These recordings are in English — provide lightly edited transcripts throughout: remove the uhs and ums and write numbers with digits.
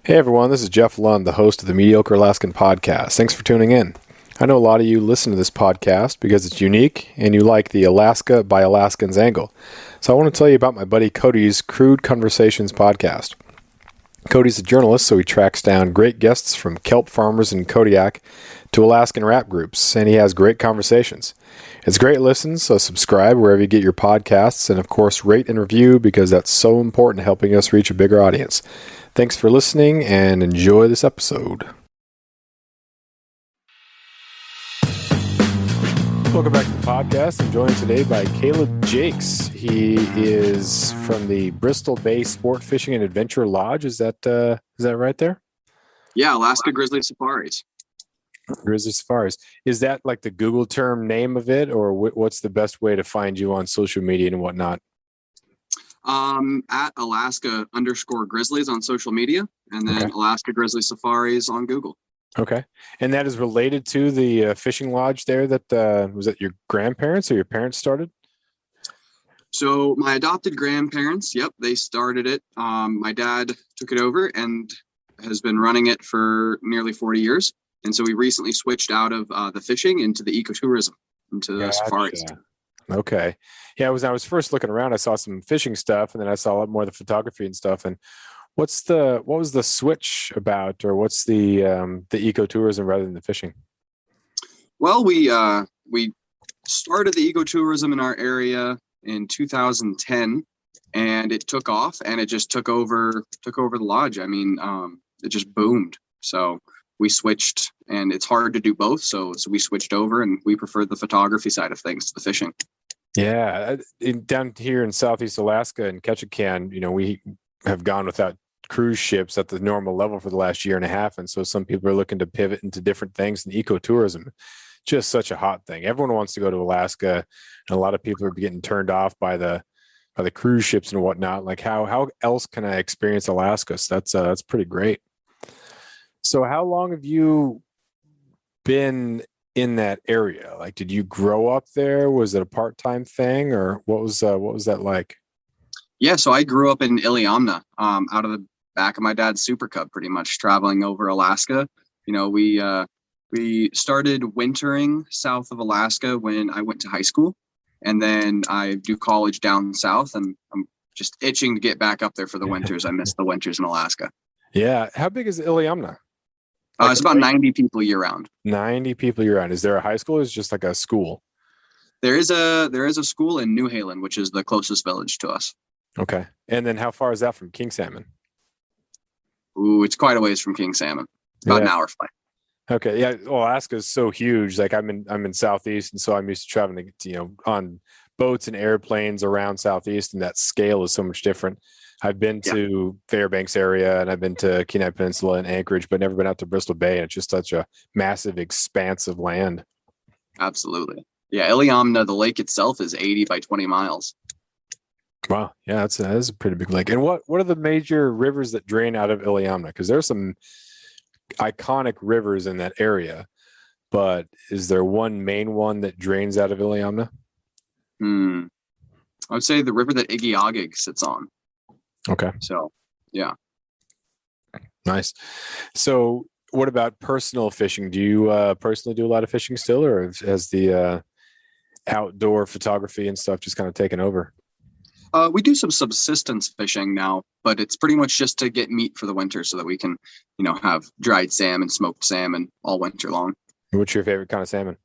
Hey everyone, this is Jeff Lund, the host of the Mediocre Alaskan Podcast. Thanks for tuning in. I know a lot of you listen to this podcast because it's unique and you like the Alaska by Alaskans angle. So I want to tell you about my buddy Cody's Crude Conversations podcast. Cody's a journalist, so he tracks down great guests from kelp farmers in Kodiak to Alaskan rap groups, and he has great conversations. It's great listens, so subscribe wherever you get your podcasts, and of course rate and review because that's so important helping us reach a bigger audience. Thanks for listening and enjoy this episode. Welcome back to the podcast. I'm joined today by Caleb Jacques. He is from the Bristol Bay Sport Fishing and Adventure Lodge. Is that right there? Yeah, Alaska Grizzly Safaris. Grizzly Safaris. Is that like the Google term name of it, or what's the best way to find you on social media and whatnot? At Alaska_Grizzlies on social media, and then Okay. Alaska Grizzly Safaris on Google. Okay. And that is related to the fishing lodge there that was that your grandparents or your parents started? So my adopted grandparents, yep, they started it. My dad took it over and has been running it for nearly 40 years. And so we recently switched out of the fishing into the ecotourism, into the safaris. Okay. Yeah, I was first looking around, I saw some fishing stuff, and then I saw a lot more of the photography and stuff. And what was the switch about, or what's the ecotourism rather than the fishing? Well, we started the ecotourism in our area in 2010, and it took off, and it just took over the lodge. I mean, it just boomed. So we switched, and it's hard to do both. So we switched over, and we preferred the photography side of things to the fishing. Yeah, down here in Southeast Alaska in Ketchikan, we have gone without cruise ships at the normal level for the last year and a half, and so some people are looking to pivot into different things. And ecotourism, just such a hot thing. Everyone wants to go to Alaska, and a lot of people are getting turned off by the cruise ships and whatnot. Like how else can I experience Alaska? So that's pretty great. So how long have you been in that area? Like, did you grow up there? Was it a part-time thing, or what was that like? Yeah, so I grew up in Iliamna, out of the back of my dad's Super Cub, pretty much traveling over Alaska. We started wintering south of Alaska when I went to high school, and then I do college down south, and I'm just itching to get back up there for the winters. I miss the winters in Alaska. Yeah. How big is Iliamna? It's about 90 people year round. 90 people year round. Is there a high school, or is it just like a school? There is a school in New Halen, which is the closest village to us. Okay. And then how far is that from King Salmon? Ooh, it's quite a ways from King Salmon. It's about an hour flight. Okay. Yeah. Well, Alaska is so huge. Like I'm in Southeast, and so I'm used to traveling, on boats and airplanes around Southeast, and that scale is so much different. I've been to Fairbanks area, and I've been to Kenai Peninsula and Anchorage, but never been out to Bristol Bay. And it's just such a massive expanse of land. Absolutely. Yeah. Iliamna, the lake itself is 80 by 20 miles. Wow. Yeah, that is a pretty big lake. And what are the major rivers that drain out of Iliamna? Because there's some iconic rivers in that area, but is there one main one that drains out of Iliamna? I would say the river that Igiagig sits on. Okay. So, yeah. Nice. So what about personal fishing? Do you personally do a lot of fishing still, or has the outdoor photography and stuff just kind of taken over? We do some subsistence fishing now, but it's pretty much just to get meat for the winter so that we can, have dried salmon, smoked salmon all winter long. What's your favorite kind of salmon?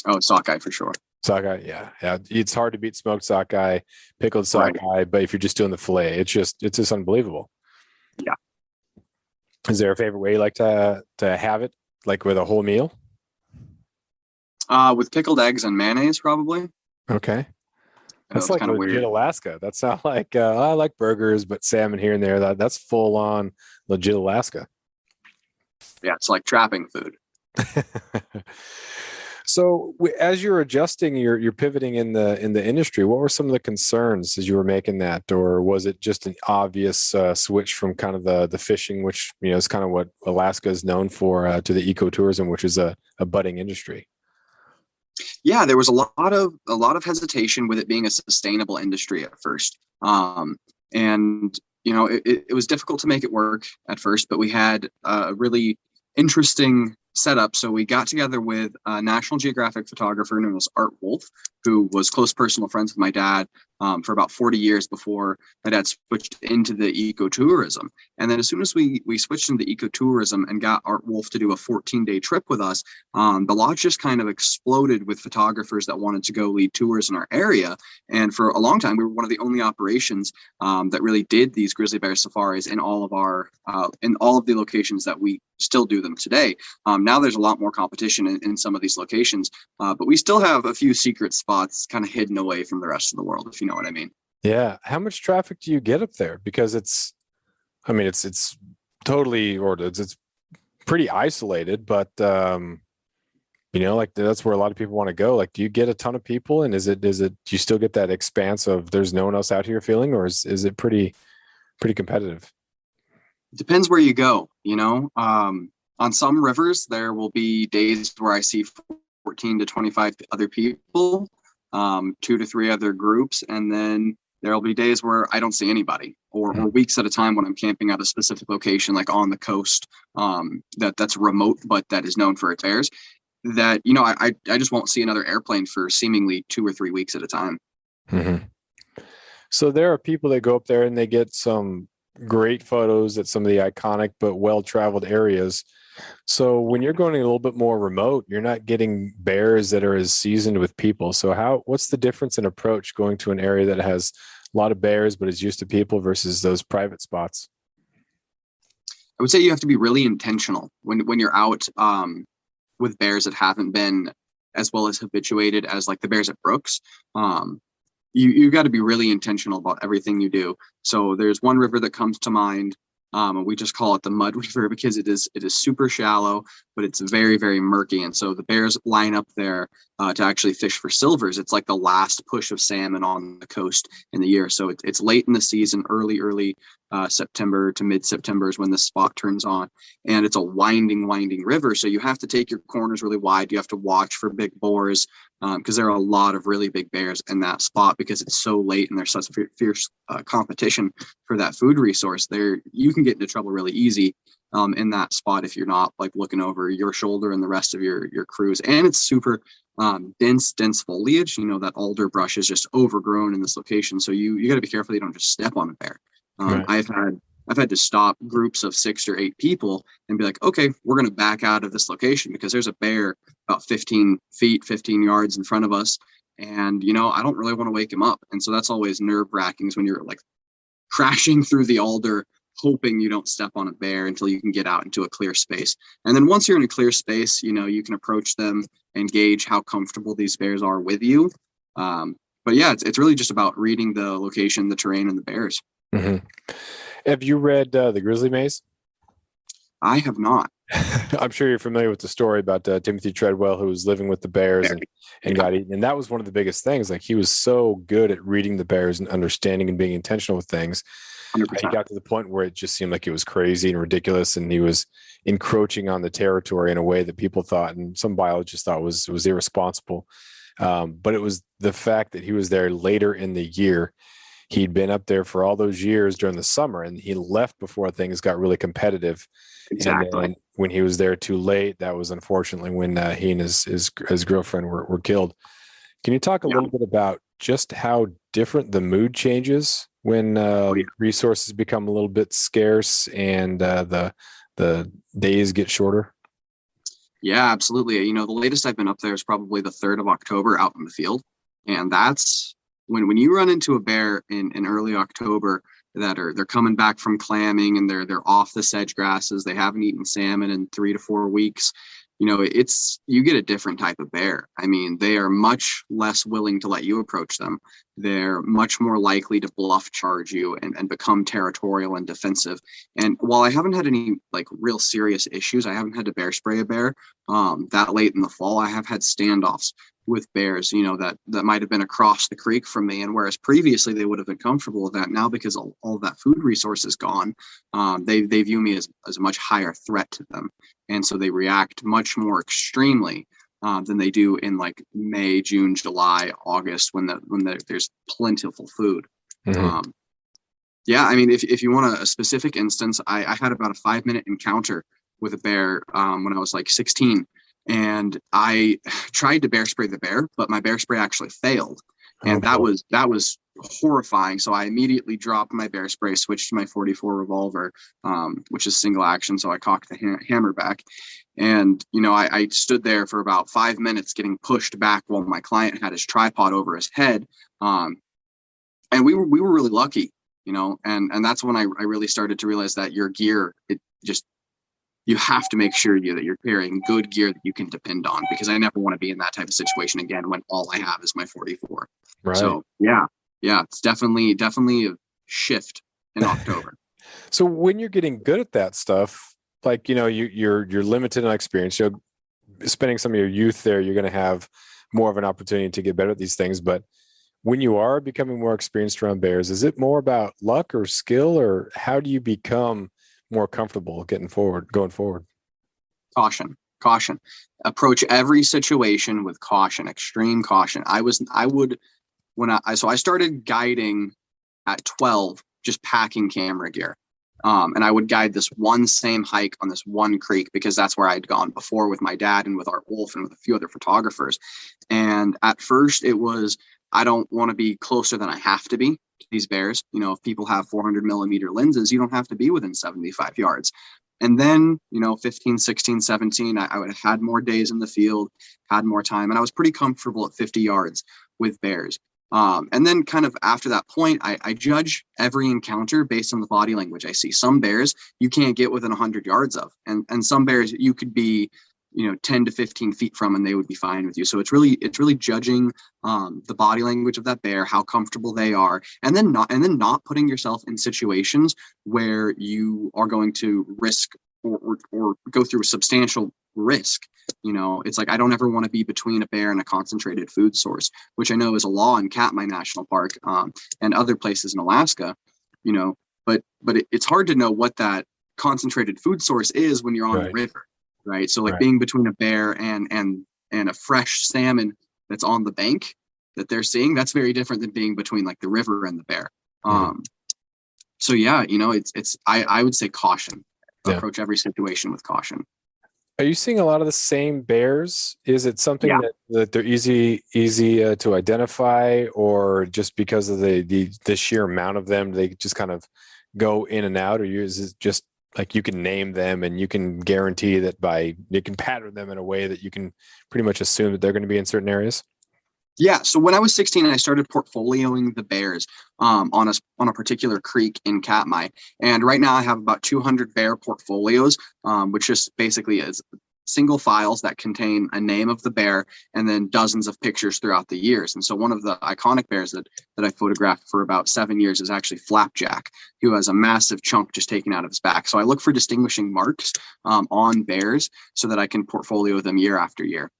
Oh, sockeye for sure. Sockeye, yeah. It's hard to beat smoked sockeye, pickled sockeye, but if you're just doing the fillet, it's just unbelievable. Yeah. Is there a favorite way you like to have it, like with a whole meal? With pickled eggs and mayonnaise, probably. Okay. That's like kind of legit weird. Alaska. That's not like I like burgers, but salmon here and there. That's full on legit Alaska. Yeah, it's like trapping food. So as you're adjusting, you're pivoting in the industry. What were some of the concerns as you were making that, or was it just an obvious switch from kind of the fishing, which is kind of what Alaska is known for, to the ecotourism, which is a budding industry? Yeah, there was a lot of hesitation with it being a sustainable industry at first, and it was difficult to make it work at first, but we had a really interesting setup. So we got together with a National Geographic photographer known as Art Wolf, who was close personal friends with my dad for about 40 years before my dad switched into the ecotourism. And then as soon as we switched into ecotourism and got Art Wolf to do a 14-day trip with us, the lodge just kind of exploded with photographers that wanted to go lead tours in our area. And for a long time, we were one of the only operations that really did these grizzly bear safaris in all of the locations that we still do them today. Now there's a lot more competition in some of these locations, but we still have a few secret spots kind of hidden away from the rest of the world, if you know what I mean. Yeah. How much traffic do you get up there? Because it's totally, or it's pretty isolated, but like that's where a lot of people want to go. Like, do you get a ton of people, and is it do you still get that expanse of there's no one else out here feeling, or is it pretty competitive? It depends where you go, on some rivers, there will be days where I see 14 to 25 other people, 2 to 3 other groups. And then there'll be days where I don't see anybody, or weeks at a time when I'm camping at a specific location, like on the coast, that's remote, but that is known for its bears, that, I just won't see another airplane for seemingly 2 or 3 weeks at a time. Mm-hmm. So there are people that go up there and they get some great photos at some of the iconic but well-traveled areas. So when you're going a little bit more remote, you're not getting bears that are as seasoned with people. So what's the difference in approach going to an area that has a lot of bears but is used to people versus those private spots? I would say you have to be really intentional when you're out with bears that haven't been as well as habituated as like the bears at Brooks. You got to be really intentional about everything you do. So there's one river that comes to mind. We just call it the Mud River because it is super shallow, but it's very, very murky. And so the bears line up there to actually fish for silvers. It's like the last push of salmon on the coast in the year. So it's late in the season, early September to mid-September is when the spot turns on. And it's a winding river. So you have to take your corners really wide. You have to watch for big boars because there are a lot of really big bears in that spot because it's so late and there's such fierce competition for that food resource. There, you can get into trouble really easy in that spot if you're not like looking over your shoulder and the rest of your crews. And it's super dense foliage. That alder brush is just overgrown in this location. So you got to be careful you don't just step on a bear. Right. I've had to stop groups of 6 or 8 people and be like, okay, we're going to back out of this location because there's a bear about 15 yards in front of us. And, I don't really want to wake him up. And so that's always nerve wracking when you're like crashing through the alder, hoping you don't step on a bear until you can get out into a clear space. And then once you're in a clear space, you can approach them and gauge how comfortable these bears are with you. But yeah, it's really just about reading the location, the terrain, and the bears. Mm-hmm. Have you read The Grizzly Maze? I have not. I'm sure you're familiar with the story about Timothy Treadwell, who was living with the bears and got eaten. And that was one of the biggest things. Like, he was so good at reading the bears and understanding and being intentional with things. 100%. He got to the point where it just seemed like it was crazy and ridiculous, and he was encroaching on the territory in a way that people thought, and some biologists thought was irresponsible. But it was the fact that he was there later in the year. He'd been up there for all those years during the summer, and he left before things got really competitive. Exactly. And when he was there too late, that was unfortunately when he and his girlfriend were killed. Can you talk a little bit about just how different the mood changes when resources become a little bit scarce and the days get shorter? Yeah, absolutely. The latest I've been up there is probably the 3rd of October out in the field. And that's when you run into a bear in early October they're coming back from clamming and they're off the sedge grasses. They haven't eaten salmon in 3 to 4 weeks. You get a different type of bear. I mean, they are much less willing to let you approach them. They're much more likely to bluff charge you and become territorial and defensive. And while I haven't had any like real serious issues, I haven't had to bear spray a bear that late in the fall. I have had standoffs with bears, that might have been across the creek from me. And whereas previously they would have been comfortable with that, now because all of that food resource is gone, they view me as a much higher threat to them. And so they react much more extremely than they do in like May, June, July, August, when there's plentiful food. Mm-hmm. Yeah, I mean, if you want a specific instance, I had about a 5 minute encounter with a bear when I was like 16, and I tried to bear spray the bear, but my bear spray actually failed, Oh and that boy. was horrifying. So I immediately dropped my bear spray, switched to my 44 revolver, which is single action. So I cocked the hammer back, and I stood there for about 5 minutes getting pushed back while my client had his tripod over his head. And we were really lucky, and that's when I really started to realize that your gear, it just, you have to make sure that you're carrying good gear that you can depend on, because I never want to be in that type of situation again when all I have is my 44. Right. So yeah, it's definitely a shift in October. So when you're getting good at that stuff, like you're limited in experience. You're spending some of your youth there. You're going to have more of an opportunity to get better at these things. But when you are becoming more experienced around bears, is it more about luck or skill, or how do you become more comfortable going forward? Caution. Approach every situation with caution, extreme caution. I started guiding at 12, just packing camera gear. And I would guide this one same hike on this one creek because that's where I'd gone before with my dad and with our wolf and with a few other photographers. And at first it was, I don't want to be closer than I have to be to these bears. If people have 400 millimeter lenses, you don't have to be within 75 yards. And then, 15, 16, 17, I would have had more days in the field, had more time, and I was pretty comfortable at 50 yards with bears. And then kind of after that point, I judge every encounter based on the body language I see. Some bears you can't get within 100 yards of, and some bears you could be 10 to 15 feet from, and they would be fine with you. So it's really judging the body language of that bear, how comfortable they are, and then not putting yourself in situations where you are going to risk or go through a substantial risk. It's like, I don't ever want to be between a bear and a concentrated food source, which I know is a law in Katmai National Park and other places in Alaska. But it's hard to know what that concentrated food source is when you're on the river, right? So like Right. being between a bear and a fresh salmon that's on the bank that they're seeing, that's very different than being between like the river and the bear. So yeah, I would say caution. Yeah. Approach every situation with caution. Are you seeing a lot of the same bears? Is it something that they're easy to identify, or just because of the sheer amount of them, they just kind of go in and out? Or is it just like you can name them and you can guarantee that you can pattern them in a way that you can pretty much assume that they're going to be in certain areas? Yeah, so when I was 16, I started portfolioing the bears on a particular creek in Katmai, and right now I have about 200 bear portfolios, which just basically is single files that contain a name of the bear and then dozens of pictures throughout the years. And so one of the iconic bears that I photographed for about 7 years is actually Flapjack, who has a massive chunk just taken out of his back. So I look for distinguishing marks on bears so that I can portfolio them year after year.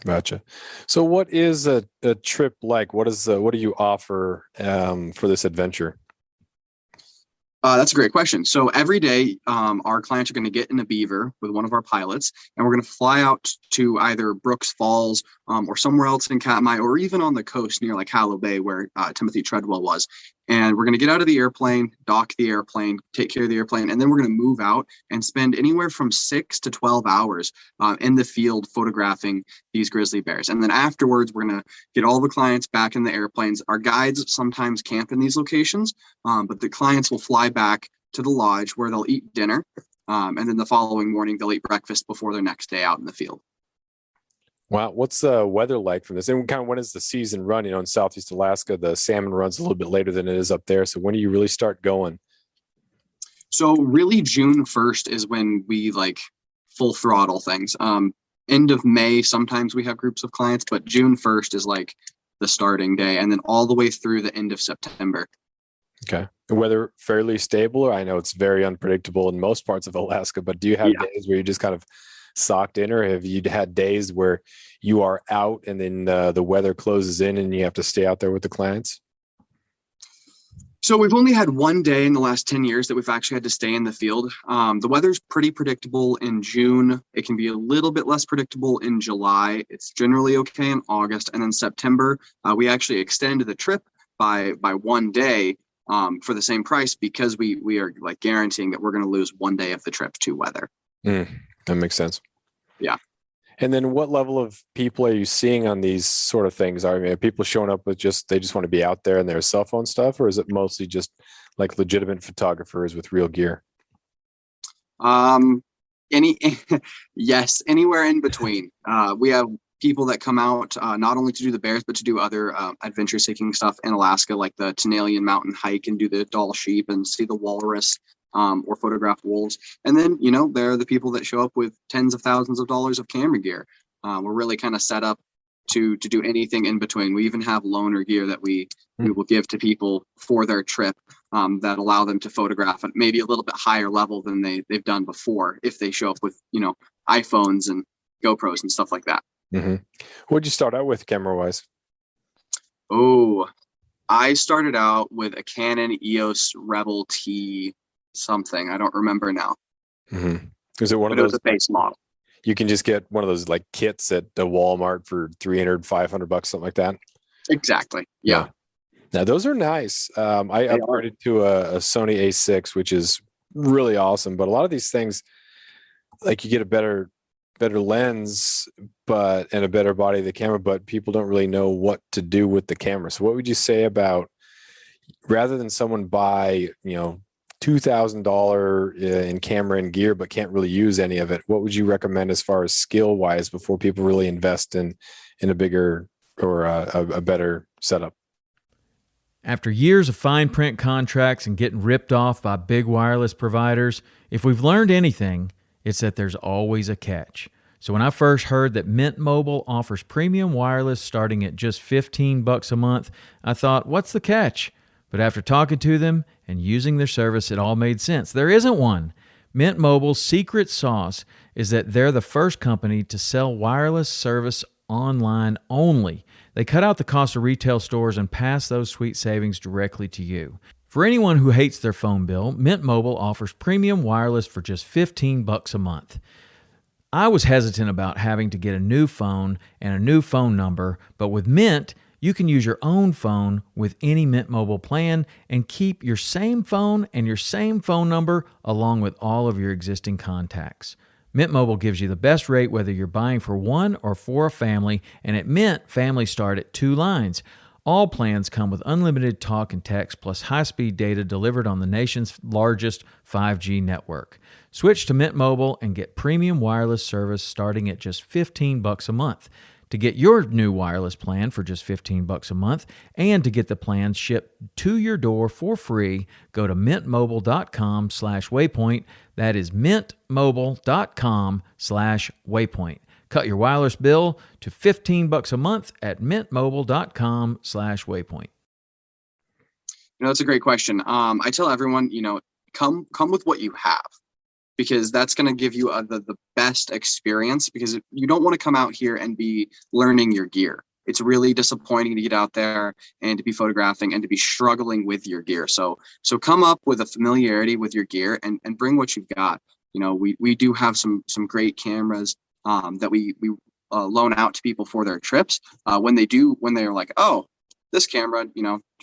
Gotcha. So what is a trip like? What do you offer for this adventure? That's a great question. So every day, our clients are going to get in a beaver with one of our pilots, and we're going to fly out to either Brooks Falls or somewhere else in Katmai, or even on the coast near like Hallow Bay, where Timothy Treadwell was. And we're going to get out of the airplane, dock the airplane, take care of the airplane, and then we're going to move out and spend anywhere from 6 to 12 hours in the field photographing these grizzly bears. And then afterwards, we're going to get all the clients back in the airplanes. Our guides sometimes camp in these locations, but the clients will fly back to the lodge where they'll eat dinner. And then the following morning, they'll eat breakfast before their next day out in the field. Wow. What's the weather like from this? And kind of when does the season run? In Southeast Alaska, the salmon runs a little bit later than it is up there. So when do you really start going? So really June 1st is when we like full throttle things. End of May, sometimes we have groups of clients, but June 1st is like the starting day, and then all the way through the end of September. Okay. The weather fairly stable? I know it's very unpredictable in most parts of Alaska, but do you have days where you just kind of socked in, or have you had days where you are out and then the weather closes in and you have to stay out there with the clients? So we've only had one day in the last 10 years that we've actually had to stay in the field. The weather's pretty predictable in June. It can be a little bit less predictable in July. It's generally okay in August. And then September, we actually extended the trip by one day for the same price, because we are like guaranteeing that we're going to lose one day of the trip to weather. That makes sense. Yeah. And then what level of people are you seeing on these sort of things? Are people showing up with they just want to be out there and their cell phone stuff, or is it mostly just like legitimate photographers with real gear? Any yes, anywhere in between. We have people that come out not only to do the bears, but to do other adventure seeking stuff in Alaska, like the Tenalian Mountain hike and do the doll sheep and see the walrus, or photograph wolves. And then, there are the people that show up with tens of thousands of dollars of camera gear. We're really kind of set up to do anything in between. We even have loaner gear that we will give to people for their trip, that allow them to photograph at maybe a little bit higher level than they've done before, if they show up with, iPhones and GoPros and stuff like that. Mm-hmm. What'd you start out with camera wise? Oh, I started out with a Canon EOS Rebel T something. I don't remember now. Mm-hmm. Is it one of It those? was a base model. You can just get one of those like kits at the Walmart for $300-$500, something like that. Exactly. Yeah. Now those are nice. I upgraded to a Sony A6, which is really awesome. But a lot of these things, like you get a better lens, and a better body of the camera, but people don't really know what to do with the camera. So what would you say about, rather than someone buy, $2,000 in camera and gear, but can't really use any of it, what would you recommend as far as skill wise before people really invest in a bigger or a better setup? After years of fine print contracts and getting ripped off by big wireless providers, if we've learned anything, it's that there's always a catch. So when I first heard that Mint Mobile offers premium wireless starting at just $15 a month, I thought, what's the catch? But after talking to them and using their service, it all made sense. There isn't one. Mint Mobile's secret sauce is that they're the first company to sell wireless service online only. They cut out the cost of retail stores and pass those sweet savings directly to you. For anyone who hates their phone bill, Mint Mobile offers premium wireless for just $15 a month. I was hesitant about having to get a new phone and a new phone number, but with Mint, you can use your own phone with any Mint Mobile plan and keep your same phone and your same phone number along with all of your existing contacts. Mint Mobile gives you the best rate whether you're buying for one or for a family, and at Mint, families start at 2 lines. All plans come with unlimited talk and text plus high-speed data delivered on the nation's largest 5G network. Switch to Mint Mobile and get premium wireless service starting at just $15 a month. To get your new wireless plan for just $15 a month and to get the plan shipped to your door for free, go to mintmobile.com/waypoint. That is mintmobile.com/waypoint. Cut your wireless bill to $15 a month at mintmobile.com/waypoint. That's a great question. I tell everyone, come with what you have, because that's going to give you the best experience, because you don't want to come out here and be learning your gear. It's really disappointing to get out there and to be photographing and to be struggling with your gear. So come up with a familiarity with your gear and bring what you've got. We do have some great cameras that we loan out to people for their trips. When they're like, oh, this camera,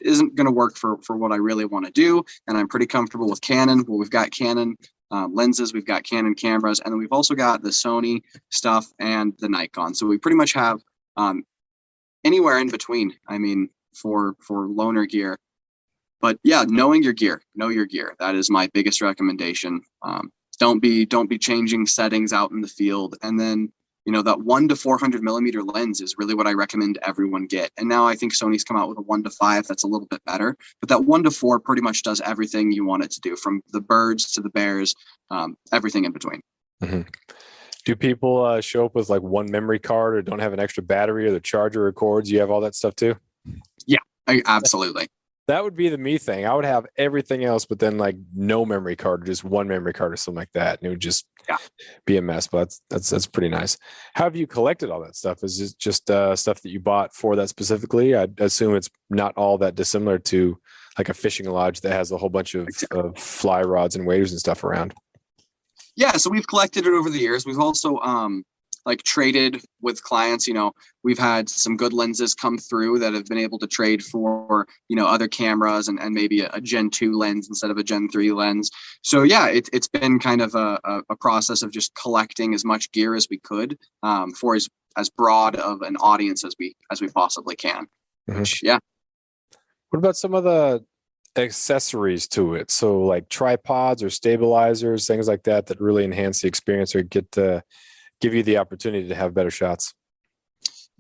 isn't going to work for what I really want to do, and I'm pretty comfortable with Canon. Well, we've got Canon lenses, we've got Canon cameras, and then we've also got the Sony stuff and the Nikon. So we pretty much have anywhere in between. For loaner gear. But yeah, know your gear. That is my biggest recommendation. Don't be changing settings out in the field. And then that 1 to 400 millimeter lens is really what I recommend everyone get. And now I think Sony's come out with a 1 to 5 that's a little bit better. But that 1 to 4 pretty much does everything you want it to do, from the birds to the bears, everything in between. Mm-hmm. Do people show up with like one memory card, or don't have an extra battery, or the charger or cords? You have all that stuff too? Yeah, absolutely. That would be the me thing. I would have everything else, but then like no memory card, or just one memory card or something like that. And it would just be a mess. But that's pretty nice. How have you collected all that stuff? Is it just stuff that you bought for that specifically? I assume it's not all that dissimilar to like a fishing lodge that has a whole bunch of fly rods and waders and stuff around. Yeah, so we've collected it over the years. We've also like traded with clients. We've had some good lenses come through that have been able to trade for, other cameras and maybe a Gen 2 lens instead of a Gen 3 lens. So yeah, it's been kind of a process of just collecting as much gear as we could for as broad of an audience as we possibly can. Mm-hmm. Which, yeah. What about some of the accessories to it? So like tripods or stabilizers, things like that really enhance the experience or get to give you the opportunity to have better shots.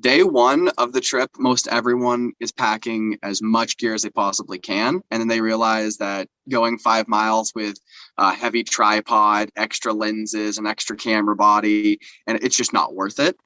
Day one of the trip, most everyone is packing as much gear as they possibly can. And then they realize that going 5 miles with a heavy tripod, extra lenses, an extra camera body, and it's just not worth it.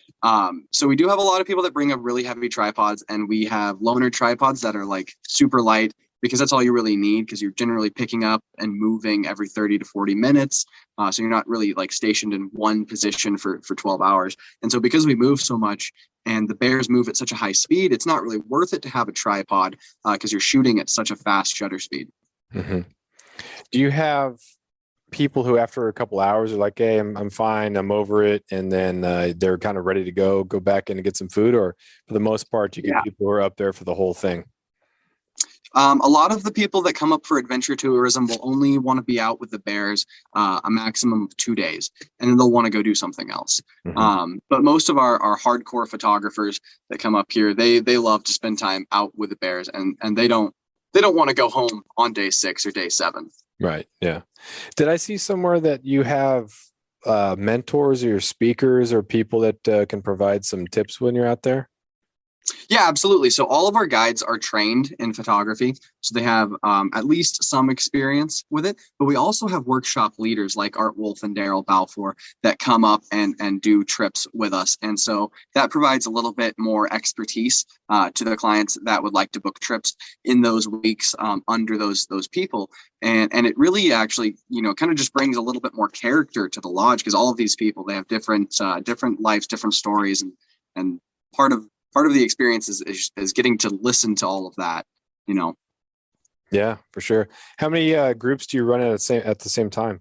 So we do have a lot of people that bring up really heavy tripods, and we have loaner tripods that are like super light, because that's all you really need, because you're generally picking up and moving every 30 to 40 minutes. So you're not really like stationed in one position for 12 hours. And so because we move so much and the bears move at such a high speed, it's not really worth it to have a tripod because you're shooting at such a fast shutter speed. Mm-hmm. Do you have people who after a couple hours are like, hey, I'm fine, I'm over it, and then they're kind of ready to go back in and get some food? Or for the most part, you get people who are up there for the whole thing? A lot of the people that come up for adventure tourism will only want to be out with the bears a maximum of 2 days, and then they'll want to go do something else. Mm-hmm. But most of our hardcore photographers that come up here, they love to spend time out with the bears, and they don't want to go home on day 6 or day 7. Right. Yeah. Did I see somewhere that you have mentors or speakers or people that can provide some tips when you're out there? Yeah, absolutely. So all of our guides are trained in photography, so they have at least some experience with it. But we also have workshop leaders like Art Wolf and Daryl Balfour that come up and do trips with us. And so that provides a little bit more expertise to the clients that would like to book trips in those weeks under those people. And it really actually, kind of just brings a little bit more character to the lodge, because all of these people, they have different lives, different stories, and part of the experience is getting to listen to all of that, Yeah, for sure. How many groups do you run at the same time?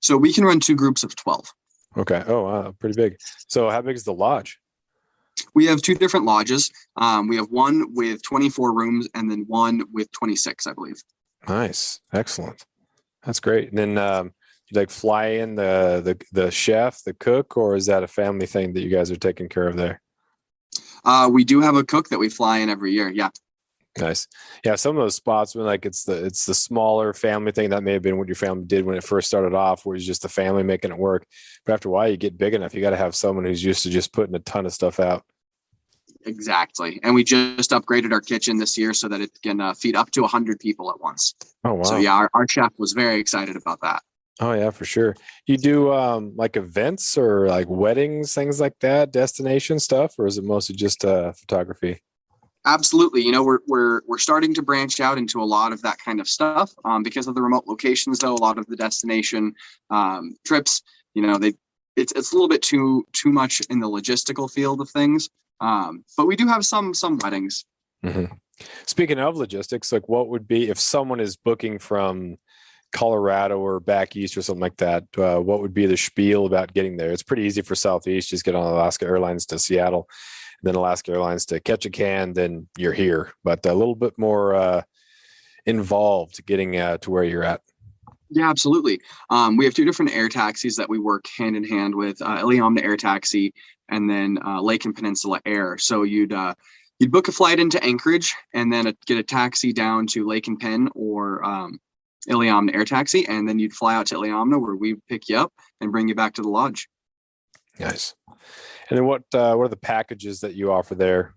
So we can run 2 groups of 12. Okay. Oh, wow, pretty big. So how big is the lodge? We have 2 different lodges. We have one with 24 rooms and then one with 26, I believe. Nice. Excellent. That's great. And then you like fly in the chef, the cook, or is that a family thing that you guys are taking care of there? We do have a cook that we fly in every year. Yeah. Nice. Yeah. Some of those spots when like it's the smaller family thing, that may have been what your family did when it first started off, where it's just the family making it work. But after a while, you get big enough, you got to have someone who's used to just putting a ton of stuff out. Exactly. And we just upgraded our kitchen this year so that it can feed up to 100 people at once. Oh, wow. So yeah, our chef was very excited about that. Oh yeah, for sure. You do like events or like weddings, things like that, destination stuff, or is it mostly just photography? Absolutely. We're starting to branch out into a lot of that kind of stuff because of the remote locations, though. A lot of the destination trips, it's a little bit too much in the logistical field of things. But we do have some weddings. Mm-hmm. Speaking of logistics, like what would be if someone is booking from Colorado or back east or something like that, what would be the spiel about getting there? It's pretty easy for Southeast. Just get on Alaska Airlines to Seattle, then Alaska Airlines to Ketchikan, then you're here. But a little bit more involved getting to where you're at. Yeah, absolutely. We have 2 different air taxis that we work hand in hand with, Iliamna Air Taxi and then Lake and Peninsula Air. So you'd book a flight into Anchorage and then get a taxi down to Lake and Penn or Iliamna Air Taxi, and then you'd fly out to Iliamna where we pick you up and bring you back to the lodge. Nice. And then what are the packages that you offer there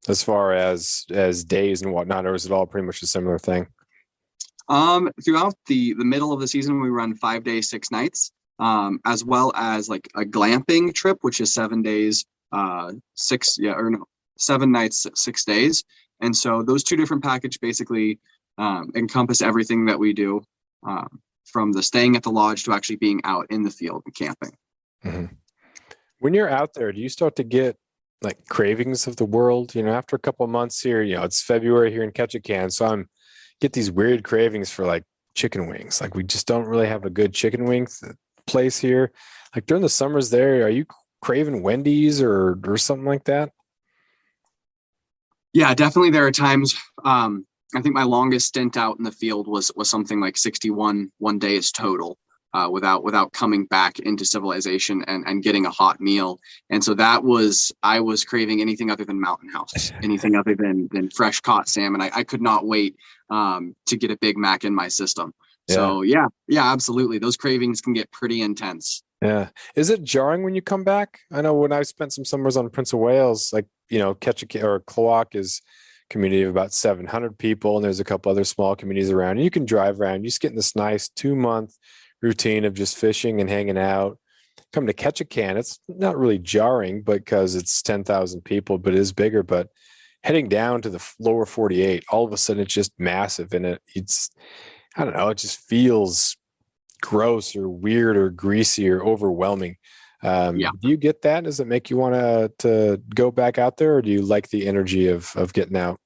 as far as days and whatnot, or is it all pretty much a similar thing? Throughout the middle of the season, we run 5 days, 6 nights, as well as like a glamping trip, which is 7 days, 7 nights, 6 days. And so those 2 different packages basically encompass everything that we do, from the staying at the lodge to actually being out in the field and camping. Mm-hmm. When you're out there, do you start to get like cravings of the world? After a couple of months here, it's February here in Ketchikan, so I'm get these weird cravings for like chicken wings. Like we just don't really have a good chicken wing place here. Like during the summers there, are you craving Wendy's or something like that? Yeah, definitely. There are times. I think my longest stint out in the field was something like 61 days total, without coming back into civilization and getting a hot meal. And so I was craving anything other than Mountain House, anything other than fresh caught salmon. I could not wait to get a Big Mac in my system. Yeah. So yeah, absolutely. Those cravings can get pretty intense. Yeah. Is it jarring when you come back? I know when I spent some summers on Prince of Wales, like, Ketchikan or Cloac is a community of about 700 people, and there's a couple other small communities around. And you can drive around. You just get in this nice 2-month routine of just fishing and hanging out. Come to Ketchikan, it's not really jarring because it's 10,000 people, but it is bigger. But heading down to the lower 48, all of a sudden it's just massive, and I don't know, it just feels gross or weird or greasy or overwhelming. Yeah. Do you get that? Does it make you want to go back out there, or do you like the energy of getting out?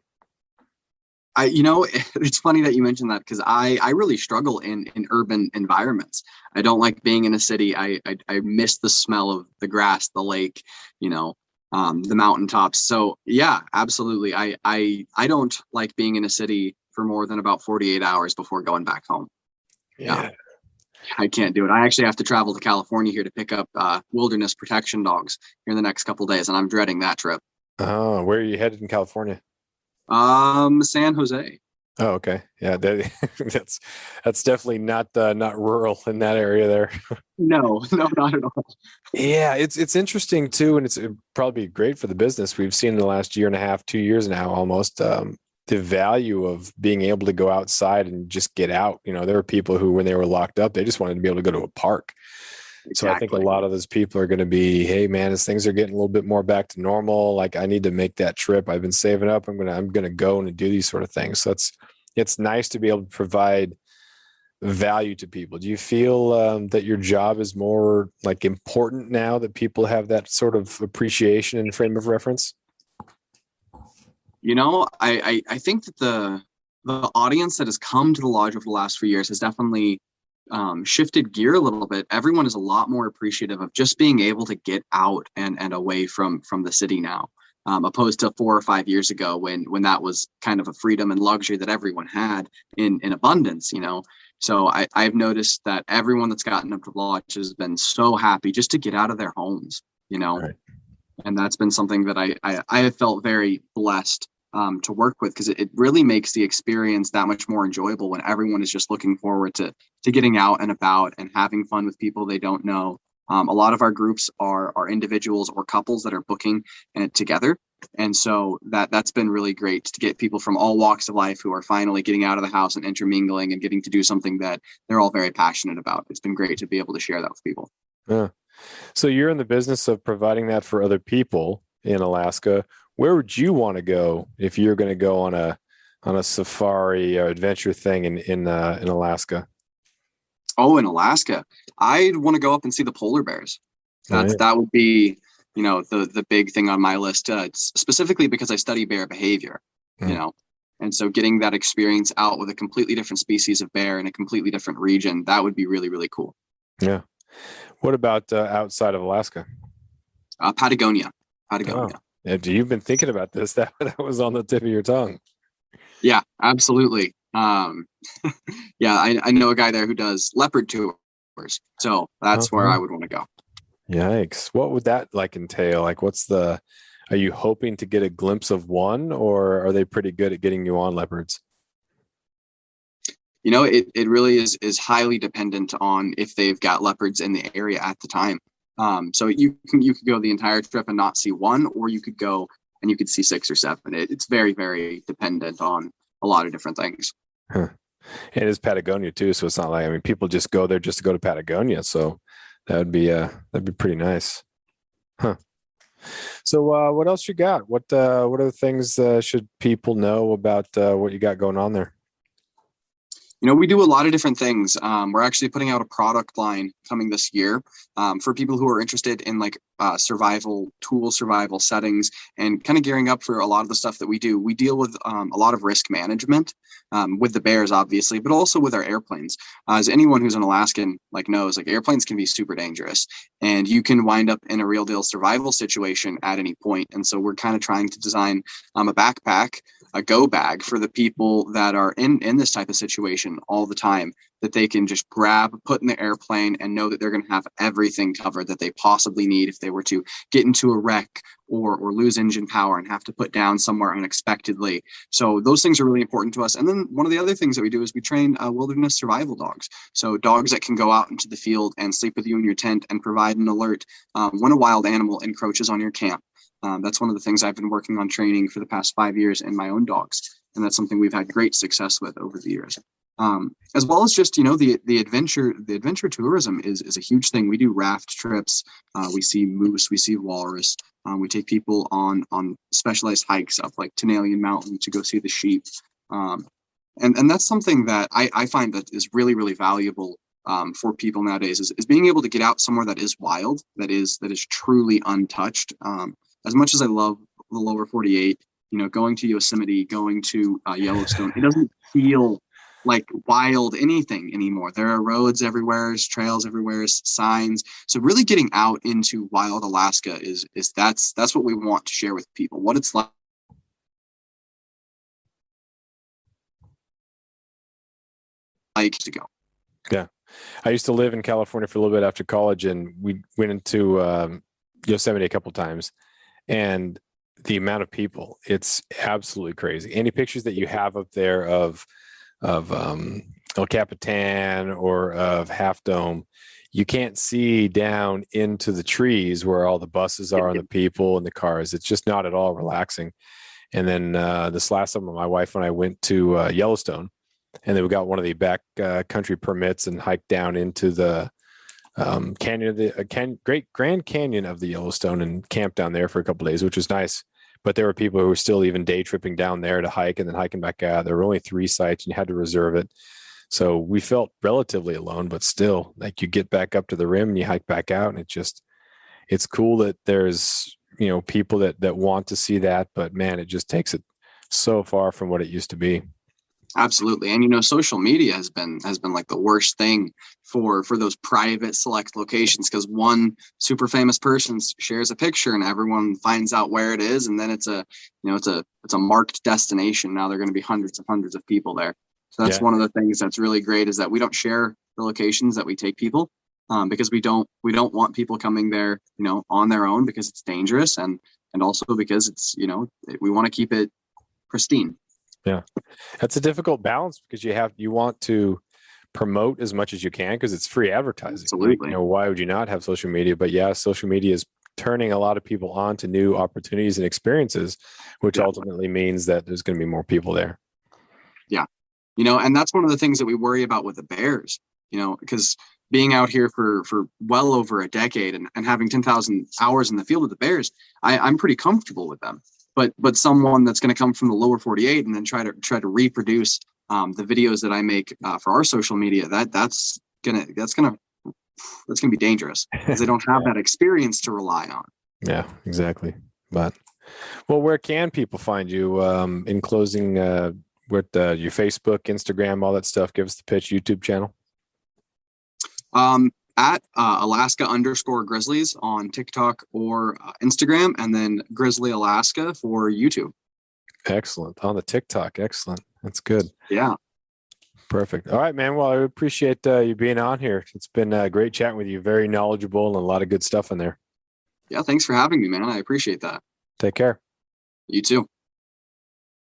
It's funny that you mentioned that, because I really struggle in urban environments. I don't like being in a city. I miss the smell of the grass, the lake, the mountaintops. So yeah, absolutely. I don't like being in a city for more than about 48 hours before going back home. Yeah. I can't do it. I actually have to travel to California here to pick up wilderness protection dogs here in the next couple of days, and I'm dreading that trip. Oh, where are you headed in California? San Jose. Oh, okay. Yeah, that's definitely not rural in that area there. No, not at all. Yeah, it's interesting too, and it'd probably be great for the business. We've seen in the last year and a half, 2 years now, almost, the value of being able to go outside and just get out. There were people who, when they were locked up, they just wanted to be able to go to a park. So I think a Exactly. lot of those people are going to be, hey man, as things are getting a little bit more back to normal, like I need to make that trip. I've been saving up. I'm gonna go and do these sort of things. So it's nice to be able to provide value to people. Do you feel that your job is more like important now that people have that sort of appreciation and frame of reference? I think that the audience that has come to the lodge over the last few years has definitely shifted gear a little bit. Everyone is a lot more appreciative of just being able to get out and away from the city now, opposed to 4 or 5 years ago when that was kind of a freedom and luxury that everyone had in abundance. So I've noticed that everyone that's gotten up to the lodge has been so happy just to get out of their homes. Right. And that's been something that I have felt very blessed to work with, because it really makes the experience that much more enjoyable when everyone is just looking forward to getting out and about and having fun with people they don't know. A lot of our groups are individuals or couples that are booking together. And so that's been really great to get people from all walks of life who are finally getting out of the house and intermingling and getting to do something that they're all very passionate about. It's been great to be able to share that with people. Yeah. So you're in the business of providing that for other people in Alaska. Where would you want to go if you're going to go on a safari or adventure thing in Alaska? Oh, in Alaska, I'd want to go up and see the polar bears. That would be, the big thing on my list, specifically because I study bear behavior, and so getting that experience out with a completely different species of bear in a completely different region, that would be really, really cool. Yeah. What about outside of Alaska? Patagonia. Oh. You've been thinking about this. That was on the tip of your tongue. Yeah, absolutely. Yeah, I know a guy there who does leopard tours, so that's where I would want to go. Yikes! What would that entail? Are you hoping to get a glimpse of one, or are they pretty good at getting you on leopards? It really is highly dependent on if they've got leopards in the area at the time. So you could go the entire trip and not see one, or you could go and you could see 6 or 7. It's very, very dependent on a lot of different things. Huh. It is Patagonia too, so it's not like, people just go there just to go to Patagonia. So that'd be pretty nice. Huh. So what else you got? What other things should people know about what you got going on there? We do a lot of different things. We're actually putting out a product line coming this year for people who are interested in like survival settings and kind of gearing up for a lot of the stuff that we do. We deal with a lot of risk management with the bears, obviously, but also with our airplanes. As anyone who's an Alaskan knows, airplanes can be super dangerous, and you can wind up in a real deal survival situation at any point. And so we're kind of trying to design a backpack, a go bag for the people that are in this type of situation all the time, that they can just grab, put in the airplane, and know that they're going to have everything covered that they possibly need if they were to get into a wreck or lose engine power and have to put down somewhere unexpectedly. So those things are really important to us. And then one of the other things that we do is we train wilderness survival dogs. So dogs that can go out into the field and sleep with you in your tent and provide an alert when a wild animal encroaches on your camp. That's one of the things I've been working on training for the past 5 years in my own dogs. And that's something we've had great success with over the years. As well as just, the adventure tourism is a huge thing. We do raft trips. We see moose, we see walrus. We take people on specialized hikes up like Tenalian Mountain to go see the sheep. And that's something that I find that is really, really valuable for people nowadays is being able to get out somewhere that is wild, that is truly untouched. As much as I love the lower 48, going to Yosemite, going to Yellowstone, it doesn't feel like wild anything anymore. There are roads everywhere, trails everywhere, signs. So really getting out into wild Alaska that's what we want to share with people, what it's like to go. Yeah. I used to live in California for a little bit after college, and we went into Yosemite a couple times, and the amount of people, it's absolutely crazy. Any pictures that you have up there of El Capitan or of Half Dome, you can't see down into the trees where all the buses are and the people and the cars. It's just not at all relaxing. And then this last summer, my wife and I went to Yellowstone, and then we got one of the back country permits and hiked down into the canyon of the Great Grand Canyon of the Yellowstone and camped down there for a couple of days, which was nice. But there were people who were still even day tripping down there to hike and then hiking back out. There were only 3 sites and you had to reserve it. So we felt relatively alone, but still, you get back up to the rim and you hike back out, and it's cool that there's, people that want to see that, but man, it just takes it so far from what it used to be. Absolutely. And social media has been like the worst thing for those private select locations, because one super famous person shares a picture and everyone finds out where it is, and then it's a marked destination. Now there are going to be hundreds of people there. So that's one of the things that's really great, is that we don't share the locations that we take people, because we don't want people coming there on their own, because it's dangerous, and also because it's we want to keep it pristine. Yeah, that's a difficult balance, because you want to promote as much as you can because it's free advertising. Absolutely. Why would you not have social media? But yeah, social media is turning a lot of people on to new opportunities and experiences, which ultimately means that there's going to be more people there. Yeah. And that's one of the things that we worry about with the bears, because being out here for well over a decade and having 10,000 hours in the field with the bears, I'm pretty comfortable with them. But someone that's going to come from the lower 48 and then try to reproduce the videos that I make for our social media, that's gonna be dangerous, because they don't have that experience to rely on. Yeah, exactly. But where can people find you? In closing, with your Facebook, Instagram, all that stuff. Give us the pitch. YouTube channel. At Alaska_Grizzlies on TikTok or Instagram, and then Grizzly Alaska for YouTube. Excellent. On the TikTok. Excellent. That's good. Yeah. Perfect. All right, man. Well, I appreciate you being on here. It's been great chatting with you. Very knowledgeable and a lot of good stuff in there. Yeah. Thanks for having me, man. I appreciate that. Take care. You too.